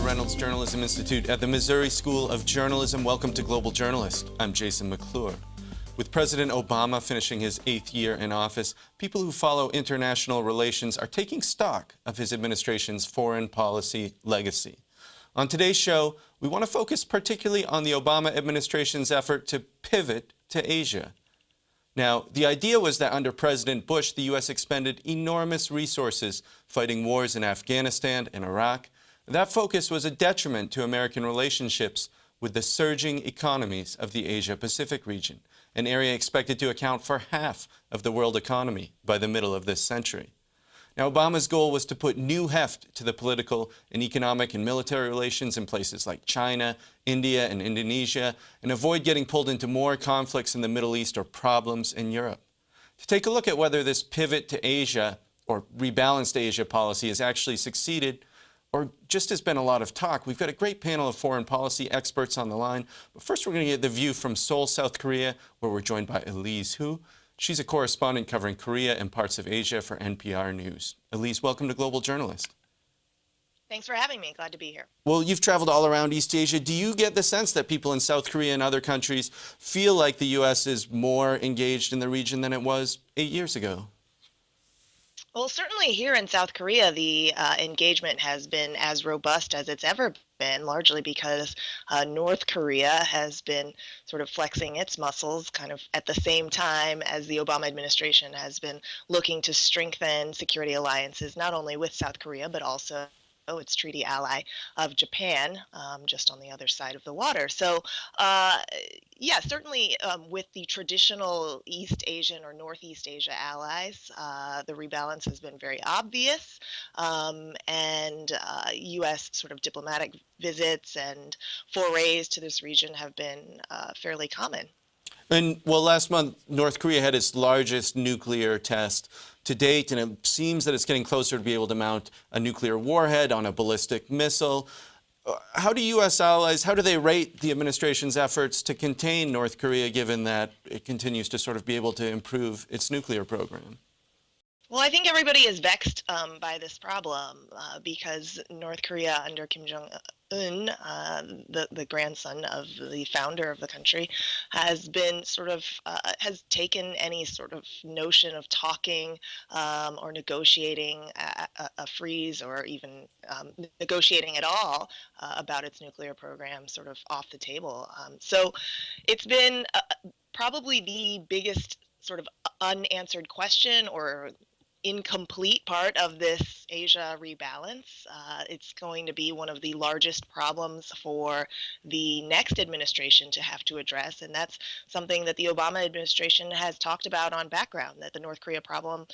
Reynolds Journalism Institute at the Missouri School of Journalism. Welcome to Global Journalist. I'm Jason McClure. With President Obama finishing his 8th year in office, people who follow international relations are taking stock of his administration's foreign policy legacy. On today's show, we want to focus particularly on the Obama administration's effort to pivot to Asia. Now, the idea was that under President Bush, the U.S. expended enormous resources fighting wars in Afghanistan and Iraq. That focus was a detriment to American relationships with the surging economies of the Asia-Pacific region, an area expected to account for half of the world economy by the middle of this century. Now, Obama's goal was to put new heft to the political and economic and military relations in places like China, India, and Indonesia, and avoid getting pulled into more conflicts in the Middle East or problems in Europe. To take a look at whether this pivot to Asia or rebalanced Asia policy has actually succeeded, or just has been a lot of talk, we've got a great panel of foreign policy experts on the line. But first, we're going to get the view from Seoul, South Korea, where we're joined by Elise, she's a correspondent covering Korea and parts of Asia for NPR News. Elise, welcome to Global Journalist. Thanks for having me. Glad to be here. Well, you've traveled all around East Asia. Do you get the sense that people in South Korea and other countries feel like the U.S. is more engaged in the region than it was 8 years ago? Well, certainly here in South Korea, the engagement has been as robust as it's ever been, largely because North Korea has been sort of flexing its muscles kind of at the same time as the Obama administration has been looking to strengthen security alliances, not only with South Korea, but also its treaty ally of Japan, just on the other side of the water. So, yeah, certainly with the traditional East Asian or Northeast Asia allies, the rebalance has been very obvious, and U.S. sort of diplomatic visits and forays to this region have been fairly common. And, well, last month, North Korea had its largest nuclear test to date, and it seems that it's getting closer to be able to mount a nuclear warhead on a ballistic missile. How do U.S. allies, how do they rate the administration's efforts to contain North Korea, given that it continues to sort of be able to improve its nuclear program? Well, I think everybody is vexed by this problem because North Korea under Kim Jong-un, the grandson of the founder of the country, has been sort of has taken any sort of notion of talking or negotiating a freeze or even negotiating at all about its nuclear program sort of off the table. So it's been probably the biggest sort of unanswered question or incomplete part of this Asia rebalance. It's going to be one of the largest problems for the next administration to have to address, and that's something that the Obama administration has talked about on background, that the North Korea problem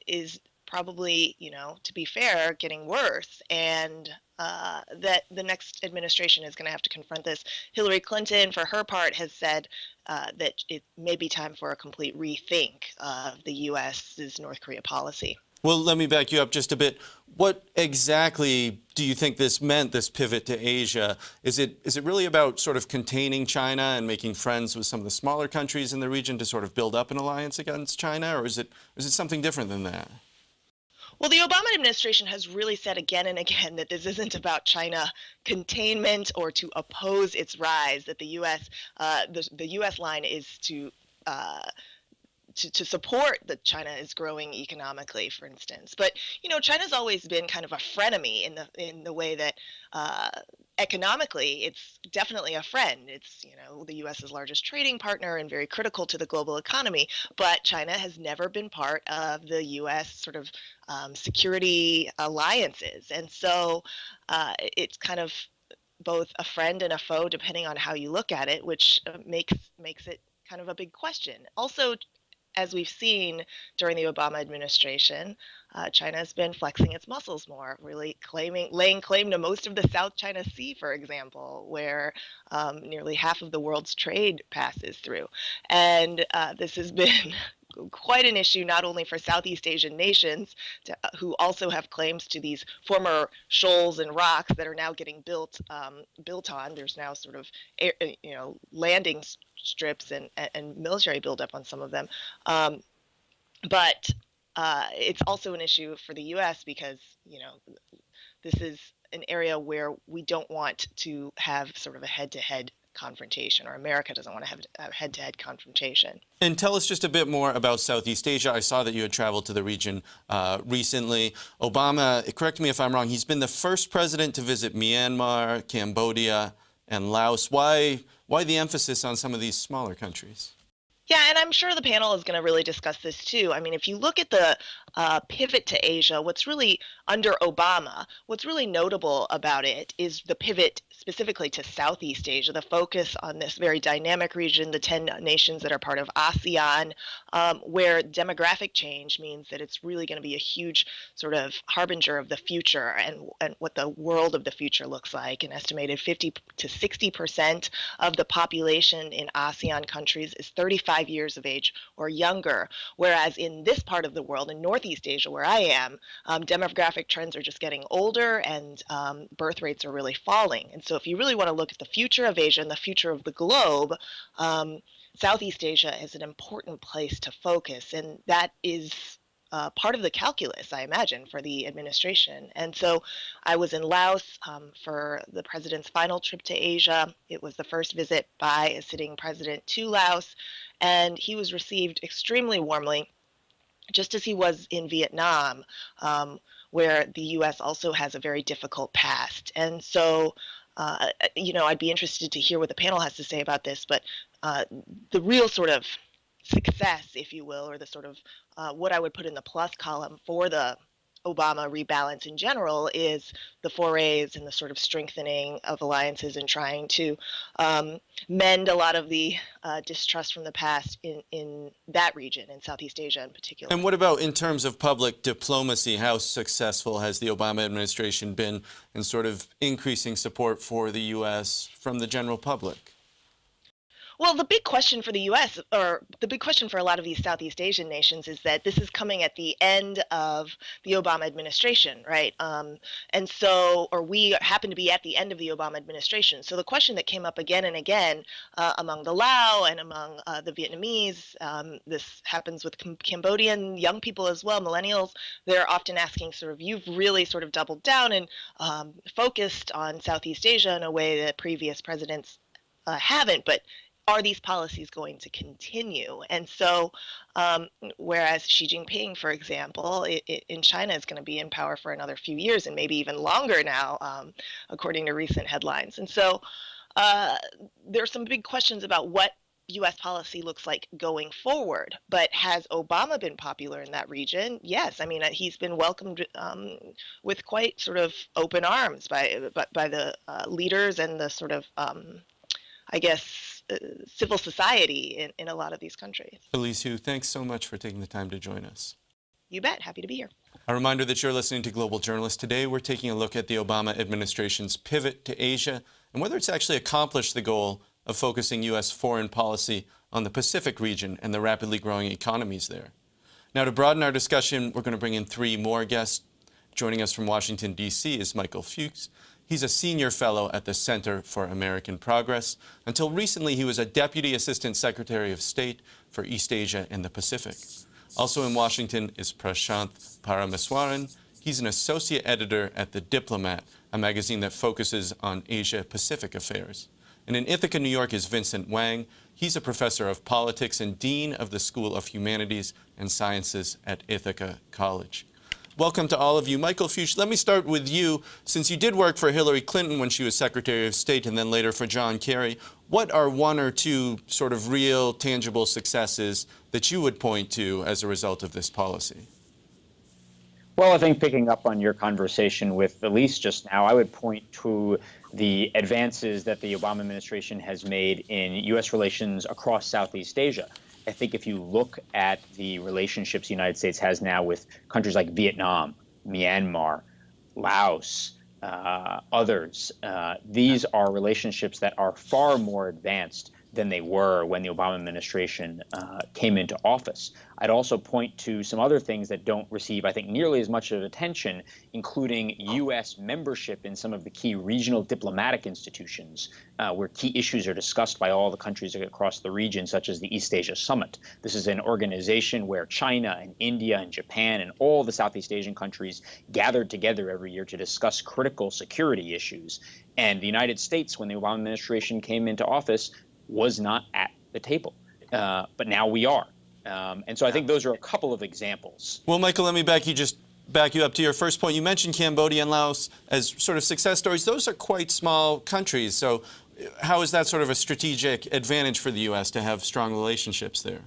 is probably, to be fair, getting worse, and that the next administration is going to have to confront this. Hillary Clinton, for her part, has said that it may be time for a complete rethink of the U.S.'s North Korea policy. Well, let me back you up just a bit. What exactly do you think this meant, this pivot to Asia? Is it really about sort of containing China and making friends with some of the smaller countries in the region to sort of build up an alliance against China, or is it something different than that? Well, the Obama administration has really said again and again that this isn't about China containment or to oppose its rise, that the U.S. The U.S. line is to support that China is growing economically, for instance. But China's always been kind of a frenemy in the way that economically it's definitely a friend. It's the U.S.'s largest trading partner and very critical to the global economy. But China has never been part of the U.S. sort of security alliances, and so it's kind of both a friend and a foe depending on how you look at it, which makes it kind of a big question. Also, as we've seen during the Obama administration, China has been flexing its muscles more, really laying claim to most of the South China Sea, for example, where nearly half of the world's trade passes through. And this has been quite an issue, not only for Southeast Asian nations who also have claims to these former shoals and rocks that are now getting built on. There's now sort of landing strips and military buildup on some of them, but it's also an issue for the U.S. because this is an area where we don't want to have sort of a head-to-head confrontation, or America doesn't want to have a head-to-head confrontation. And tell us just a bit more about Southeast Asia. I saw that you had traveled to the region recently. Obama, correct me if I'm wrong, he's been the first president to visit Myanmar, Cambodia, and Laos. Why the emphasis on some of these smaller countries? Yeah, and I'm sure the panel is going to really discuss this too. I mean, if you look at the pivot to Asia, what's really under Obama, what's really notable about it is the pivot specifically to Southeast Asia, the focus on this very dynamic region, the 10 nations that are part of ASEAN, where demographic change means that it's really going to be a huge sort of harbinger of the future and what the world of the future looks like. An estimated 50 to 60% of the population in ASEAN countries is 35 years of age or younger, whereas in this part of the world, in Northeast Asia, where I am, demographic trends are just getting older and birth rates are really falling. And so if you really want to look at the future of Asia and the future of the globe, Southeast Asia is an important place to focus, and that is part of the calculus, I imagine, for the administration. And so I was in Laos for the president's final trip to Asia. It was the first visit by a sitting president to Laos, and he was received extremely warmly, just as he was in Vietnam, where the U.S. also has a very difficult past. And so, I'd be interested to hear what the panel has to say about this, but the real sort of success, if you will, or the sort of what I would put in the plus column for the Obama rebalance in general is the forays and the sort of strengthening of alliances and trying to mend a lot of the distrust from the past in that region, in Southeast Asia in particular. And what about in terms of public diplomacy? How successful has the Obama administration been in sort of increasing support for the U.S. from the general public? Well, the big question for the U.S., or the big question for a lot of these Southeast Asian nations, is that this is coming at the end of the Obama administration, right? And so, or we happen to be at the end of the Obama administration. So the question that came up again and again among the Lao and among the Vietnamese, this happens with Cambodian young people as well, millennials, they're often asking sort of, you've really sort of doubled down and focused on Southeast Asia in a way that previous presidents haven't, but are these policies going to continue? And so, whereas Xi Jinping, for example, in China is going to be in power for another few years and maybe even longer now, according to recent headlines. And so there are some big questions about what U.S. policy looks like going forward. But has Obama been popular in that region? Yes. I mean, he's been welcomed with quite sort of open arms by the leaders and the sort of, civil society in a lot of these countries. Elise, thanks so much for taking the time to join us. You bet. Happy to be here. A reminder that you're listening to Global Journalist. Today, we're taking a look at the Obama administration's pivot to Asia and whether it's actually accomplished the goal of focusing U.S. foreign policy on the Pacific region and the rapidly growing economies there. Now, to broaden our discussion, we're going to bring in three more guests. Joining us from Washington, D.C. is Michael Fuchs. He's a senior fellow at the Center for American Progress. Until recently, he was a Deputy Assistant Secretary of State for East Asia and the Pacific. Also in Washington is Prashanth Parameswaran. He's an associate editor at The Diplomat, a magazine that focuses on Asia-Pacific affairs. And in Ithaca, New York is Vincent Wang. He's a professor of politics and dean of the School of Humanities and Sciences at Ithaca College. Welcome to all of you. Michael Fuchs, let me start with you. Since you did work for Hillary Clinton when she was Secretary of State and then later for John Kerry, what are one or two sort of real, tangible successes that you would point to as a result of this policy? Well, I think picking up on your conversation with Elise just now, I would point to the advances that the Obama administration has made in U.S. relations across Southeast Asia. I think if you look at the relationships the United States has now with countries like Vietnam, Myanmar, Laos, others, these are relationships that are far more advanced than they were when the Obama administration came into office. I'd also point to some other things that don't receive, I think, nearly as much of attention, including U.S. membership in some of the key regional diplomatic institutions where key issues are discussed by all the countries across the region, such as the East Asia Summit. This is an organization where China and India and Japan and all the Southeast Asian countries gathered together every year to discuss critical security issues. And the United States, when the Obama administration came into office, was not at the table. But now we are. And so I think those are a couple of examples. Well, Michael, let me back you up to your first point. You mentioned Cambodia and Laos as sort of success stories. Those are quite small countries. So how is that sort of a strategic advantage for the U.S. to have strong relationships there?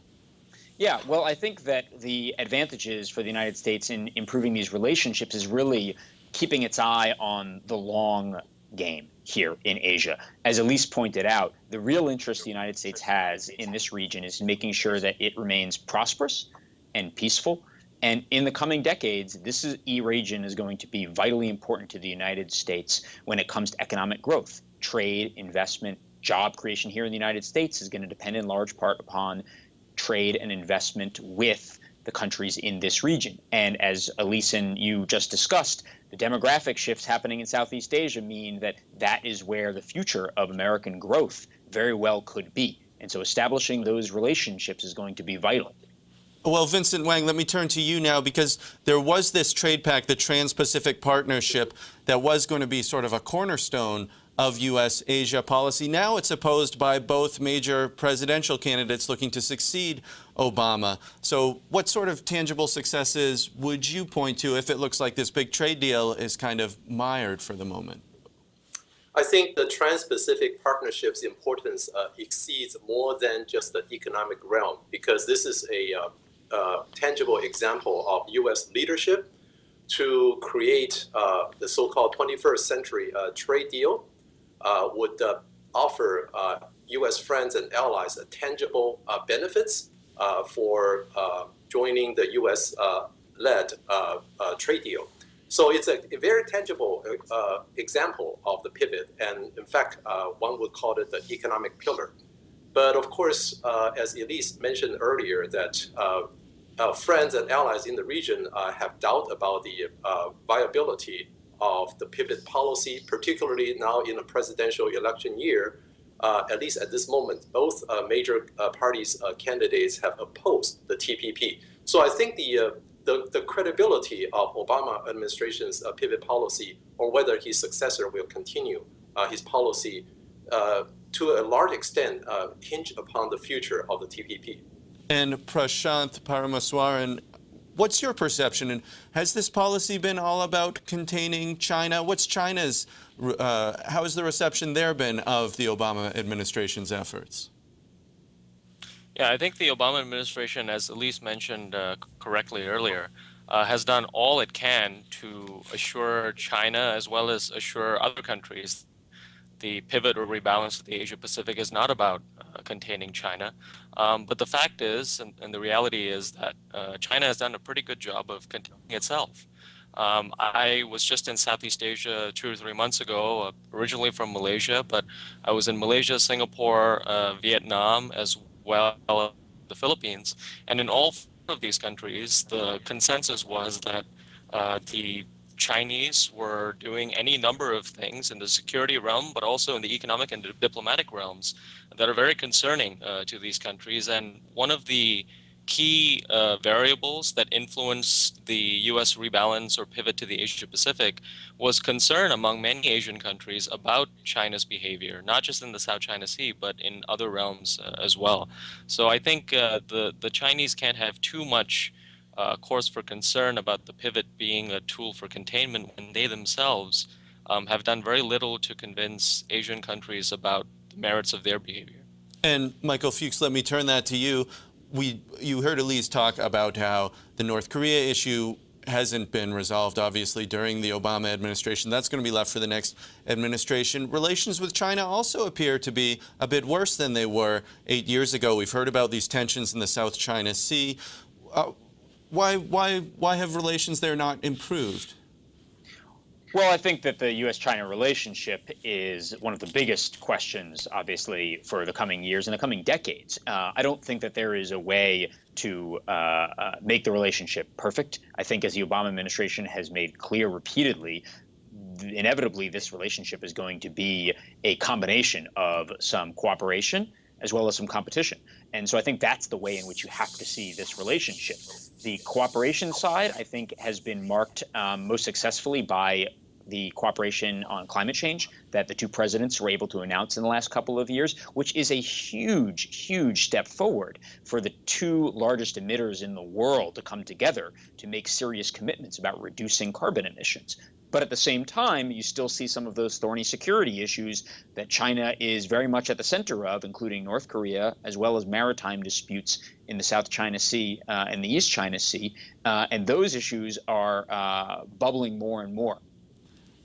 Yeah, well, I think that the advantages for the United States in improving these relationships is really keeping its eye on the long game here in Asia. As Elise pointed out, the real interest the United States has in this region is making sure that it remains prosperous and peaceful. And in the coming decades, this region is going to be vitally important to the United States when it comes to economic growth. Trade, investment, job creation here in the United States is going to depend in large part upon trade and investment with the countries in this region. And as Elise and you just discussed, the demographic shifts happening in Southeast Asia mean that that is where the future of American growth very well could be. And so establishing those relationships is going to be vital. Well, Vincent Wang, let me turn to you now, because there was this trade pact, the Trans-Pacific Partnership, that was going to be sort of a cornerstone of U.S.-Asia policy. Now it's opposed by both major presidential candidates looking to succeed Obama. So what sort of tangible successes would you point to if it looks like this big trade deal is kind of mired for the moment? I think the Trans-Pacific Partnership's importance exceeds more than just the economic realm, because this is a tangible example of U.S. leadership to create the so-called 21st century trade deal. Would offer U.S. friends and allies tangible benefits for joining the U.S.-led trade deal. So it's a very tangible example of the pivot, and in fact, one would call it the economic pillar. But of course, as Elise mentioned earlier, that friends and allies in the region have doubt about the viability of the pivot policy, particularly now in a presidential election year. At least at this moment, both major parties' candidates have opposed the TPP. So I think the credibility of Obama administration's pivot policy, or whether his successor will continue his policy, to a large extent hinge upon the future of the TPP. And Prashant Paramaswaran, what's your perception? And has this policy been all about containing China? What's China's, how has the reception there been of the Obama administration's efforts? Yeah, I think the Obama administration, as Elise mentioned correctly earlier, has done all it can to assure China, as well as assure other countries, the pivot or rebalance of the Asia-Pacific is not about containing China. But the fact is, and the reality is, that China has done a pretty good job of containing itself. I was just in Southeast Asia 2 or 3 months ago, originally from Malaysia, but I was in Malaysia, Singapore, Vietnam, as well as the Philippines. And in all 4 of these countries, the consensus was that the Chinese were doing any number of things in the security realm, but also in the economic and diplomatic realms that are very concerning to these countries. And one of the key variables that influenced the U.S. rebalance or pivot to the Asia-Pacific was concern among many Asian countries about China's behavior, not just in the South China Sea, but in other realms as well. So I think the Chinese can't have too much cause for concern about the pivot being a tool for containment when they themselves have done very little to convince Asian countries about the merits of their behavior. And Michael Fuchs, let me turn that to you. You heard Elise talk about how the North Korea issue hasn't been resolved, obviously, during the Obama administration. That's going to be left for the next administration. Relations with China also appear to be a bit worse than they were 8 years ago. We've heard about these tensions in the South China Sea. Why have relations there not improved? Well, I think that the U.S.-China relationship is one of the biggest questions, obviously, for the coming years and the coming decades. I don't think that there is a way to make the relationship perfect. I think, as the Obama administration has made clear repeatedly, inevitably this relationship is going to be a combination of some cooperation as well as some competition. And so I think that's the way in which you have to see this relationship. The cooperation side, I think, has been marked most successfully by the cooperation on climate change that the two presidents were able to announce in the last couple of years, which is a huge, huge step forward for the two largest emitters in the world to come together to make serious commitments about reducing carbon emissions. But at the same time, you still see some of those thorny security issues that China is very much at the center of, including North Korea, as well as maritime disputes in the South China Sea and the East China Sea. And those issues are bubbling more and more.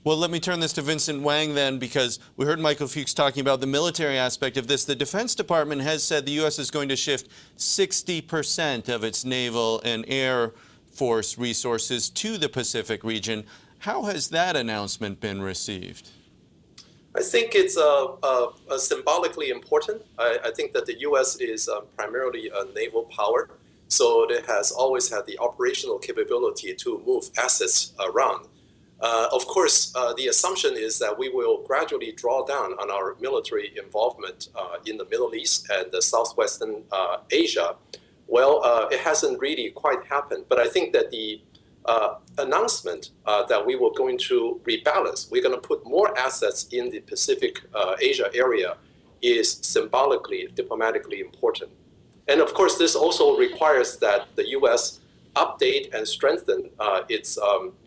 Well, let me turn this to Vincent Wang then, because we heard Michael Fuchs talking about the military aspect of this. The Defense Department has said the U.S. is going to shift 60% of its naval and air force resources to the Pacific region. How has that announcement been received? I think it's symbolically important. I think that the U.S. is primarily a naval power, so it has always had the operational capability to move assets around. Of course, the assumption is that we will gradually draw down on our military involvement in the Middle East and the Southwestern Asia. Well, it hasn't really quite happened, but I think that the announcement that we were going to rebalance, we're going to put more assets in the Pacific Asia area is symbolically, diplomatically important. And of course, this also requires that the U.S. update and strengthen its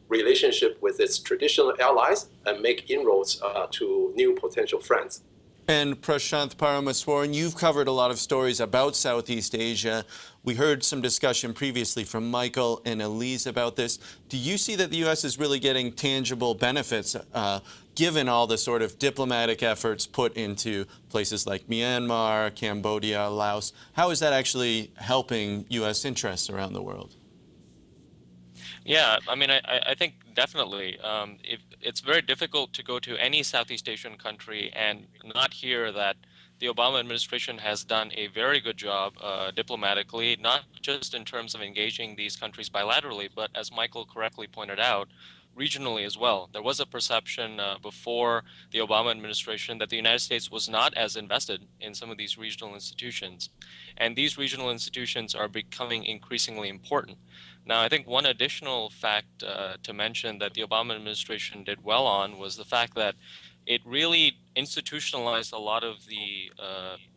relationship with its traditional allies and make inroads to new potential friends. And Prashanth Paramaswaran, you've covered a lot of stories about Southeast Asia. We heard some discussion previously from Michael and Elise about this. Do you see that the U.S. is really getting tangible benefits given all the sort of diplomatic efforts put into places like Myanmar, Cambodia, Laos? How is that actually helping U.S. interests around the world? Yeah, I mean, I think definitely. It's very difficult to go to any Southeast Asian country and not hear that the Obama administration has done a very good job diplomatically, not just in terms of engaging these countries bilaterally, but as Michael correctly pointed out, regionally as well. There was a perception before the Obama administration that the United States was not as invested in some of these regional institutions. And these regional institutions are becoming increasingly important. Now, I think one additional fact to mention that the Obama administration did well on was the fact that it really institutionalized a lot of the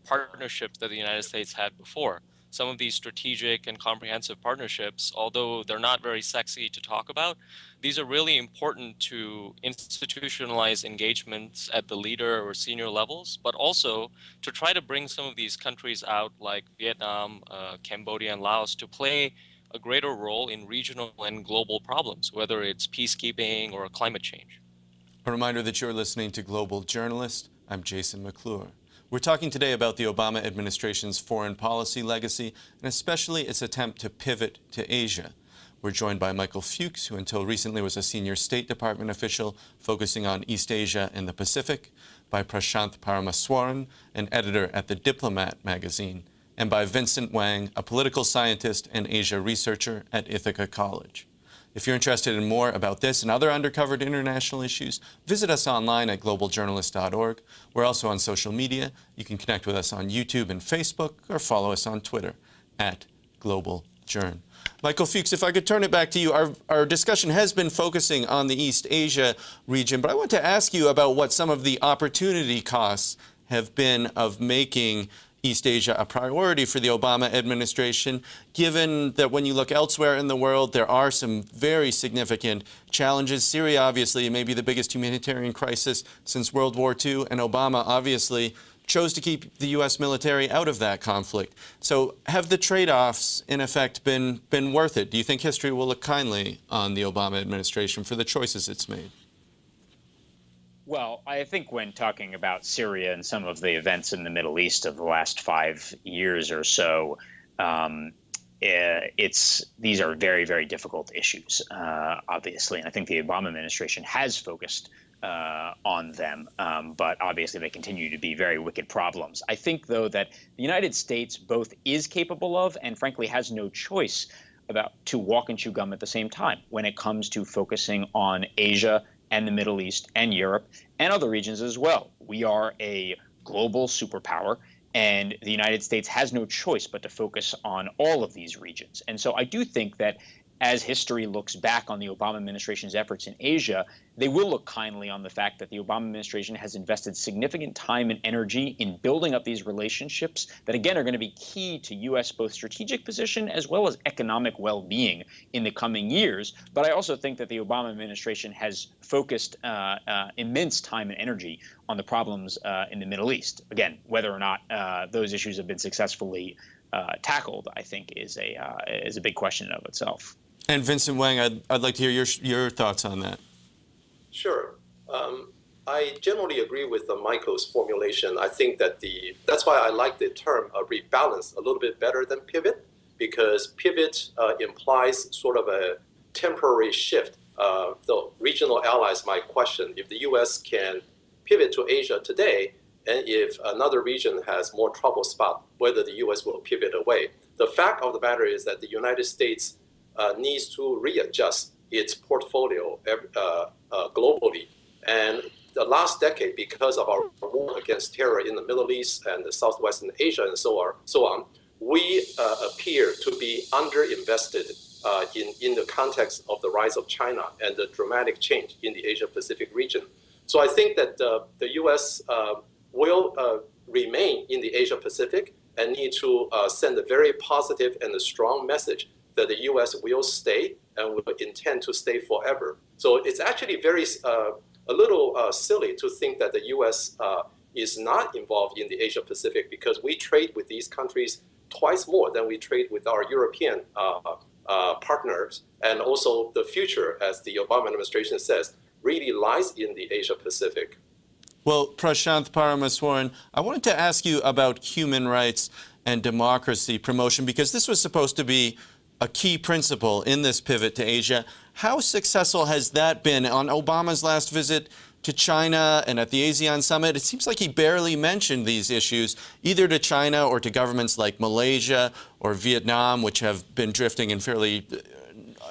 partnerships that the United States had before. Some of these strategic and comprehensive partnerships, although they're not very sexy to talk about, these are really important to institutionalize engagements at the leader or senior levels, but also to try to bring some of these countries out, like Vietnam, Cambodia, and Laos, to play a greater role in regional and global problems, whether it's peacekeeping or climate change. A reminder that you're listening to Global Journalist. I'm Jason McClure. We're talking today about the Obama administration's foreign policy legacy, and especially its attempt to pivot to Asia. We're joined by Michael Fuchs, who until recently was a senior State Department official focusing on East Asia and the Pacific, by Prashanth Paramaswaran, an editor at The Diplomat magazine, and by Vincent Wang, a political scientist and Asia researcher at Ithaca College. If you're interested in more about this and other undercovered international issues, visit us online at globaljournalist.org. We're also on social media. You can connect with us on YouTube and Facebook, or follow us on Twitter at globaljourn. Michael Fuchs, if I could turn it back to you. Our discussion has been focusing on the East Asia region, but I want to ask you about what some of the opportunity costs have been of making East Asia a priority for the Obama administration, given that when you look elsewhere in the world, there are some very significant challenges. Syria, obviously, may be the biggest humanitarian crisis since World War II, and Obama obviously chose to keep the U.S. military out of that conflict. So have the trade-offs, in effect, been worth it? Do you think history will look kindly on the Obama administration for the choices it's made? Well, I think when talking about Syria and some of the events in the Middle East of the last 5 years or so, these are very, very difficult issues, obviously, and I think the Obama administration has focused on them, but obviously they continue to be very wicked problems. I think, though, that the United States both is capable of and frankly has no choice about to walk and chew gum at the same time when it comes to focusing on Asia and the Middle East and Europe and other regions as well. We are a global superpower, and the United States has no choice but to focus on all of these regions. And so I do think that as history looks back on the Obama administration's efforts in Asia, they will look kindly on the fact that the Obama administration has invested significant time and energy in building up these relationships that, again, are going to be key to U.S. both strategic position as well as economic well-being in the coming years. But I also think that the Obama administration has focused immense time and energy on the problems in the Middle East. Again, whether or not those issues have been successfully tackled, I think, is a big question in of itself. And Vincent Wang, I'd like to hear your thoughts on that. Sure. I generally agree with Michael's formulation. I think that that's why I like the term rebalance a little bit better than pivot, because pivot implies sort of a temporary shift. The regional allies might question if the U.S. can pivot to Asia today, and if another region has more trouble spot, whether the U.S. will pivot away. The fact of the matter is that the United States needs to readjust its portfolio globally. And the last decade, because of our war against terror in the Middle East and the Southwestern Asia and so on, we appear to be underinvested in the context of the rise of China and the dramatic change in the Asia-Pacific region. So I think that the U.S. will remain in the Asia-Pacific and need to send a very positive and a strong message that the U.S. will stay and will intend to stay forever. So it's actually a little silly to think that the U.S. Is not involved in the Asia-Pacific, because we trade with these countries twice more than we trade with our European partners. And also the future, as the Obama administration says, really lies in the Asia-Pacific. Well, Prashanth Paramaswaran, I wanted to ask you about human rights and democracy promotion, because this was supposed to be a key principle in this pivot to Asia. How successful has that been? On Obama's last visit to China and at the ASEAN summit, it seems like he barely mentioned these issues, either to China or to governments like Malaysia or Vietnam, which have been drifting in fairly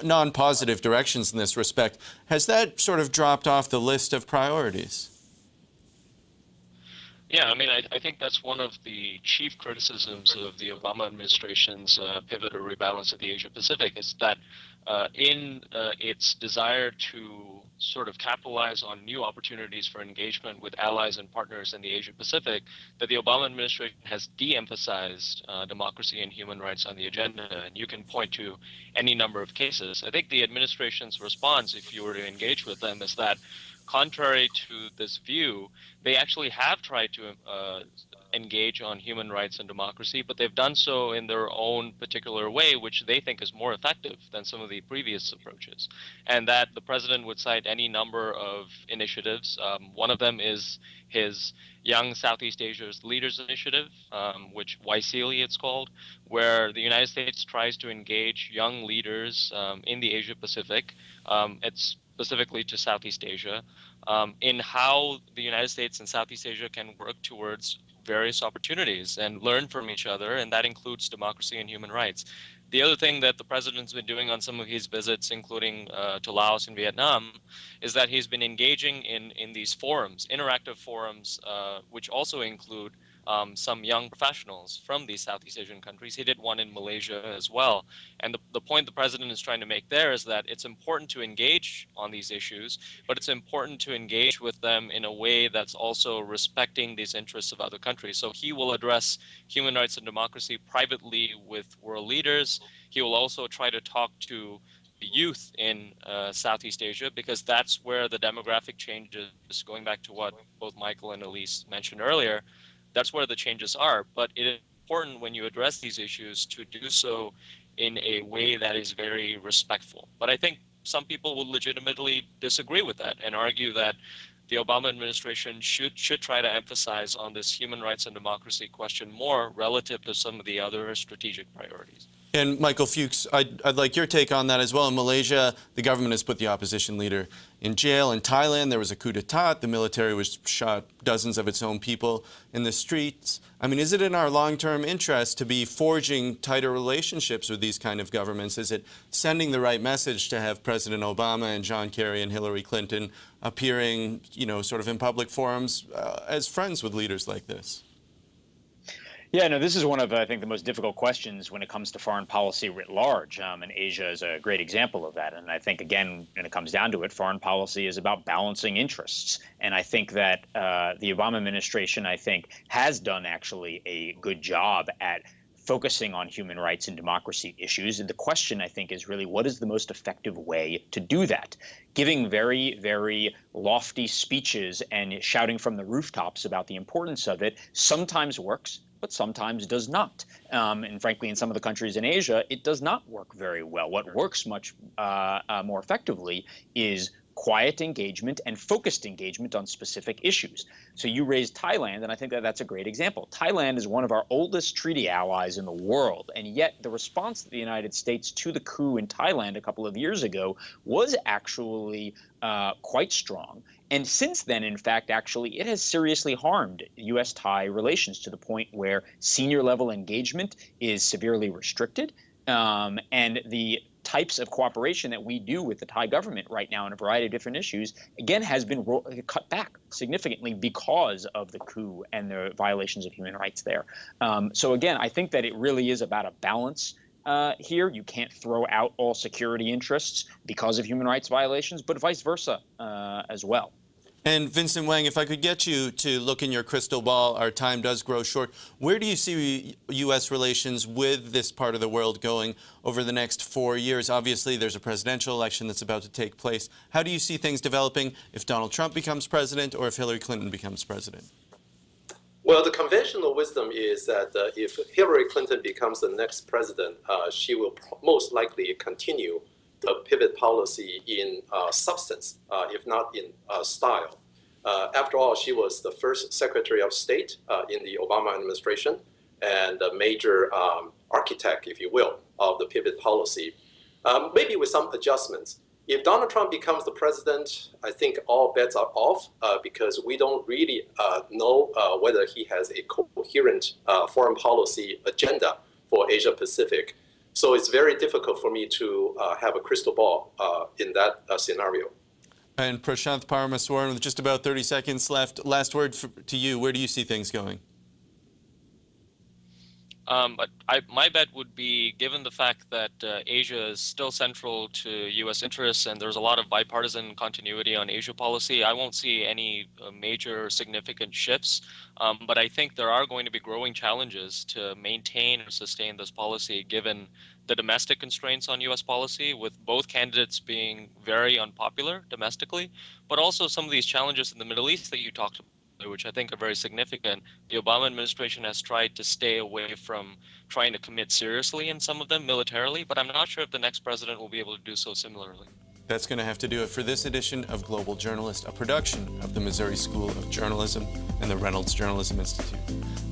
non-positive directions in this respect. Has that sort of dropped off the list of priorities? Yeah, I mean, I think that's one of the chief criticisms of the Obama administration's pivot or rebalance of the Asia-Pacific, is that in its desire to sort of capitalize on new opportunities for engagement with allies and partners in the Asia-Pacific, that the Obama administration has de-emphasized democracy and human rights on the agenda. And you can point to any number of cases. I think the administration's response, if you were to engage with them, is that contrary to this view, they actually have tried to engage on human rights and democracy, but they've done so in their own particular way, which they think is more effective than some of the previous approaches. And that the president would cite any number of initiatives. One of them is his Young Southeast Asia's Leaders Initiative, which YSEALI it's called, where the United States tries to engage young leaders in the Asia Pacific. It's specifically to Southeast Asia, in how the United States and Southeast Asia can work towards various opportunities and learn from each other, and that includes democracy and human rights. The other thing that the president's been doing on some of his visits, including to Laos and Vietnam, is that he's been engaging in these forums, interactive forums, which also include some young professionals from these Southeast Asian countries. He did one in Malaysia as well. And the point the president is trying to make there is that it's important to engage on these issues, but it's important to engage with them in a way that's also respecting these interests of other countries. So he will address human rights and democracy privately with world leaders. He will also try to talk to the youth in Southeast Asia, because that's where the demographic changes, going back to what both Michael and Elise mentioned earlier, that's where the changes are. But it is important when you address these issues to do so in a way that is very respectful. But I think some people will legitimately disagree with that and argue that the Obama administration should try to emphasize on this human rights and democracy question more relative to some of the other strategic priorities. And Michael Fuchs, I'd like your take on that as well. In Malaysia, the government has put the opposition leader in jail. In Thailand, there was a coup d'etat. The military was shot dozens of its own people in the streets. I mean, is it in our long-term interest to be forging tighter relationships with these kind of governments? Is it sending the right message to have President Obama and John Kerry and Hillary Clinton appearing, sort of in public forums as friends with leaders like this? Yeah, no, this is one of, I think, the most difficult questions when it comes to foreign policy writ large. And Asia is a great example of that. And I think, again, when it comes down to it, foreign policy is about balancing interests. And I think that the Obama administration, I think, has done actually a good job at focusing on human rights and democracy issues. And the question, I think, is really what is the most effective way to do that? Giving very, very lofty speeches and shouting from the rooftops about the importance of it sometimes works, but sometimes does not. And frankly, in some of the countries in Asia, it does not work very well. What works much more effectively is quiet engagement and focused engagement on specific issues. So you raised Thailand, and I think that that's a great example. Thailand is one of our oldest treaty allies in the world, and yet the response of the United States to the coup in Thailand a couple of years ago was actually quite strong. And since then, in fact, actually, it has seriously harmed U.S.-Thai relations to the point where senior level engagement is severely restricted. And the types of cooperation that we do with the Thai government right now on a variety of different issues, again, has been cut back significantly because of the coup and the violations of human rights there. So again, I think that it really is about a balance here. You can't throw out all security interests because of human rights violations, but vice versa as well. And Vincent Wang, if I could get you to look in your crystal ball, our time does grow short. Where do you see U.S. relations with this part of the world going over the next 4 years? Obviously, there's a presidential election that's about to take place. How do you see things developing if Donald Trump becomes president or if Hillary Clinton becomes president? Well, the conventional wisdom is that if Hillary Clinton becomes the next president, she will most likely continue the pivot policy in substance, if not in style. After all, she was the first Secretary of State in the Obama administration and a major architect, if you will, of the pivot policy, maybe with some adjustments. If Donald Trump becomes the president, I think all bets are off because we don't really know whether he has a coherent foreign policy agenda for Asia Pacific. So it's very difficult for me to have a crystal ball in that scenario. And Prashanth Paramaswaran, with just about 30 seconds left, last word to you. Where do you see things going? But my bet would be, given the fact that Asia is still central to U.S. interests and there's a lot of bipartisan continuity on Asia policy, I won't see any major significant shifts. But I think there are going to be growing challenges to maintain or sustain this policy, given the domestic constraints on U.S. policy, with both candidates being very unpopular domestically, but also some of these challenges in the Middle East that you talked about, which I think are very significant. The Obama administration has tried to stay away from trying to commit seriously in some of them militarily, but I'm not sure if the next president will be able to do so similarly. That's going to have to do it for this edition of Global Journalist, a production of the Missouri School of Journalism and the Reynolds Journalism Institute.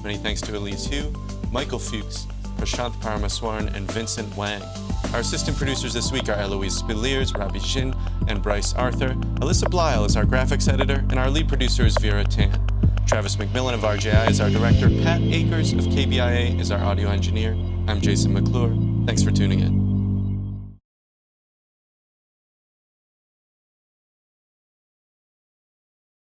Many thanks to Elise Hu, Michael Fuchs, Prashanth Paramaswaran, and Vincent Wang. Our assistant producers this week are Eloise Spiliers, Ravi Jin, and Bryce Arthur. Alyssa Blyle is our graphics editor, and our lead producer is Vera Tan. Travis McMillan of RJI is our director. Pat Akers of KBIA is our audio engineer. I'm Jason McClure. Thanks for tuning in.